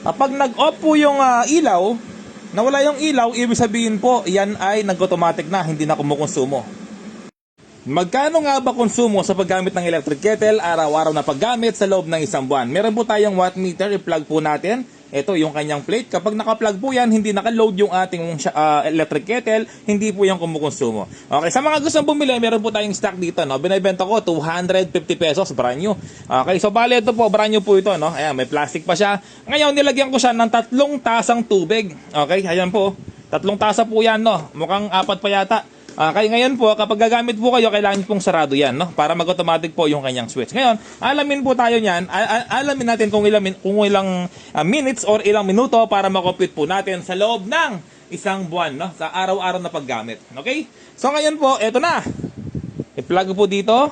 Kapag nag-off po yung ilaw, nawala yung ilaw, ibig sabihin po, yan ay nag-automatic na, hindi na kumukonsumo. Magkano nga ba konsumo sa paggamit ng electric kettle araw-araw na paggamit sa loob ng isang buwan? Meron po tayong watt meter, i-plug po natin. Ito yung kanyang plate. Kapag naka-plug po yan, hindi naka-load yung ating electric kettle, hindi po yung kumukonsumo. Okay, sa mga gustong bumili, meron po tayong stock dito, no? Binibenta ko 250 pesos, brand new. Okay, so bale ito po, brand new po ito, no? Ayan, may plastic pa siya. Ngayon, nilagyan ko siya ng 3 tasang tubig. Okay, ayan po. 3 tasa po yan, no? Mukhang 4 pa yata. Okay, ngayon po, kapag gagamit po kayo, kailangan pong sarado yan, no? Para mag-automatic po yung kanyang switch. Ngayon, alamin po tayo niyan, alamin natin kung ilang minutes or ilang minuto para makompute po natin sa loob ng isang buwan, no? Sa araw-araw na paggamit. Okay? So ngayon po, eto na. I-plug po dito.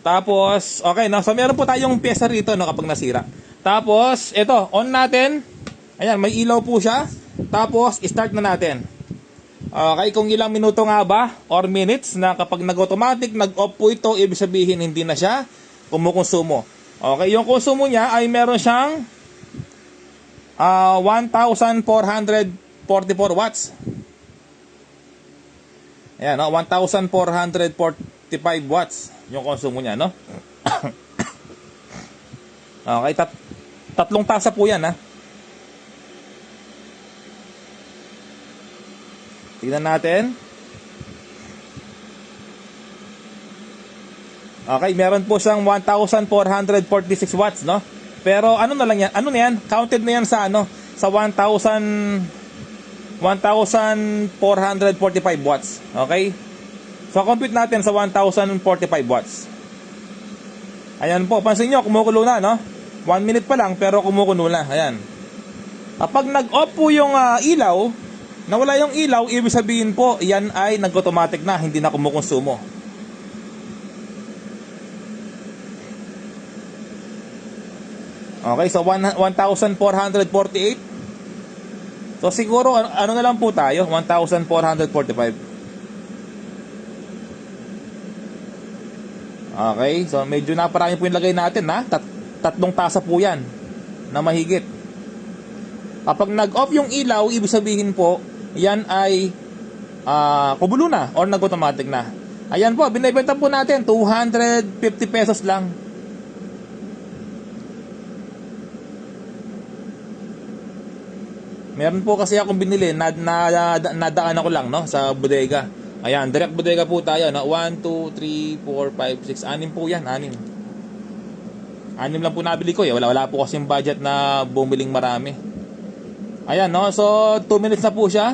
Tapos, okay, no? So meron po tayong pyesa rito, no, kapag nasira. Tapos, eto, on natin. Ayan, may ilaw po siya. Tapos, start na natin. Okay, kung ilang minuto nga ba or minutes na kapag nag-automatic, nag-off po ito, ibig sabihin hindi na siya kumukonsumo. Okay, yung konsumo niya ay meron siyang 1,444 watts. Ayan, no? 1,445 watts yung konsumo niya, no? Okay, tatlong tasa po yan, ha? Tignan natin. Okay, meron po siyang 1,446 watts, no? Pero ano na lang yan? Ano na yan? Counted na yan sa ano? Sa 1,445 watts. Okay? So, compute natin sa 1,045 watts. Ayan po, pansin nyo, kumukulo na, no? 1 minute pa lang, pero kumukulo na. Ayan. Kapag nag-off po yung ilaw, nawala yung ilaw, ibig sabihin po, yan ay nag-automatic na, hindi na kumukonsumo. Okay, so 1,448. So siguro, ano na lang po tayo, 1,445. Okay, so medyo naparami po yung lagay natin, ha? Tatlong tasa po yan, na mahigit. Kapag nag-off yung ilaw, ibig sabihin po, yan ay kubulo na or nag-automatic na. Ayan po, binibenta po natin 250 pesos lang. Meron po kasi akong binili, nadaan ako lang, no, sa bodega. Ayan, direct bodega po tayo, no? 1, 2, 3, 4, 5, 6, 6 po yan, 6. 6 lang po nabili ko, eh. Wala po kasing budget na bumiling marami. Ayan, no? So, 2 minutes na po siya.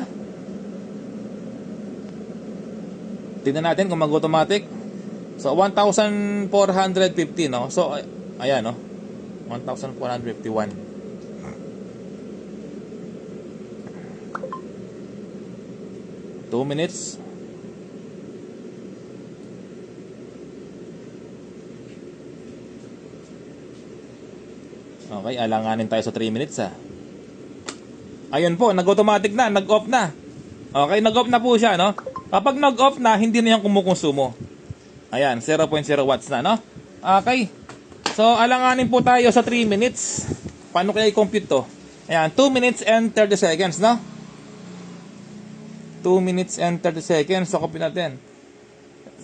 Tingnan natin kung mag-automatic. So, 1,450, no? So, ayan, no? 1,451. Two minutes. Okay, alanganin tayo sa 3 minutes, ha? Ayun po, nag-automatic na, nag-off na. Okay, nag-off na po siya, no? Kapag nag-off na, hindi na yung kumukonsumo. Ayan, 0.0 watts na, no? Okay. So, alanganin po tayo sa 3 minutes. Paano kaya i-compute to? Ayan, 2 minutes and 30 seconds, no? 2 minutes and 30 seconds. So, compute natin.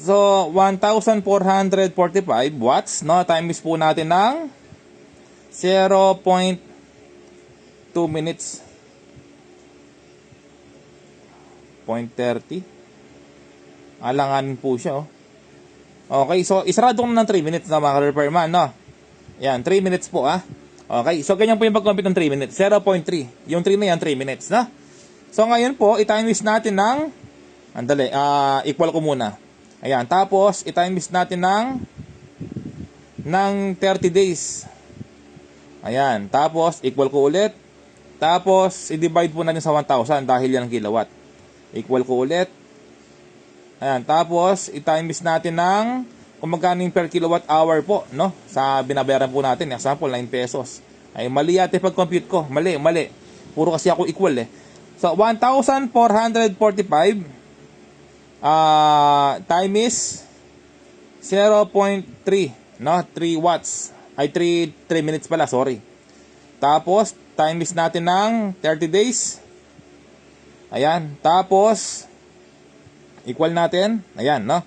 So, 1,445 watts, no? Times po natin ng 0.2 minutes. 0.30. Alanganin po siya, oh. Okay, so isarado ko na ng 3 minutes na mga repairman, no? Yan, 3 minutes po, ah. Okay, so ganyan po yung pag-compute ng 3 minutes. 0.3. Yung 3 na yan, 3 minutes, no? So ngayon po, i-times natin ng andali, equal ko muna. Ayan, tapos i-times natin ng 30 days. Ayan, tapos equal ko ulit. Tapos i-divide po natin sa 1,000 dahil yan ang kilowatt. Equal ko ulit. Ayan, tapos i-times natin ng kung magkano yung per kilowatt hour po, no? Sa binabayaran po natin, example 9 pesos. Ay mali yate pag-compute ko. Mali. Puro kasi ako equal, eh. So 1,445 time is 0.3, no? 3 watts. Ay 3 minutes pala, sorry. Tapos, times natin ng 30 days. Ayan. Tapos, equal natin. Ayan, no?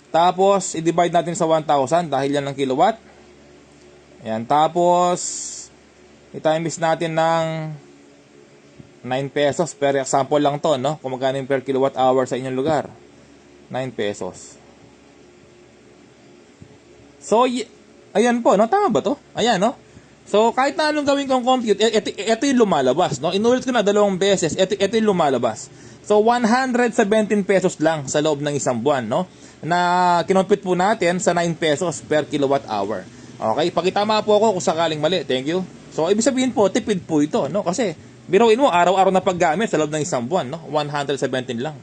Tapos, i-divide natin sa 1,000 dahil yan ng kilowatt. Ayan. Tapos, i-times natin ng 9 pesos. Per example lang to, no? Kung magkano yung per kilowatt hour sa inyong lugar. 9 pesos. So, ayan po, no? Tama ba to? Ayan, no? So, kahit na anong gawin kong compute, ito yung lumalabas, no? Inulit ko na 2 beses, ito yung lumalabas. So, 117 pesos lang sa loob ng isang buwan, no? Na kinompute po natin sa 9 pesos per kilowatt hour. Okay? Pakitama po ako kung sakaling mali. Thank you. So, ibig sabihin po, tipid po ito, no? Kasi, biruin mo, araw-araw na paggamit sa loob ng isang buwan, no? 117 lang.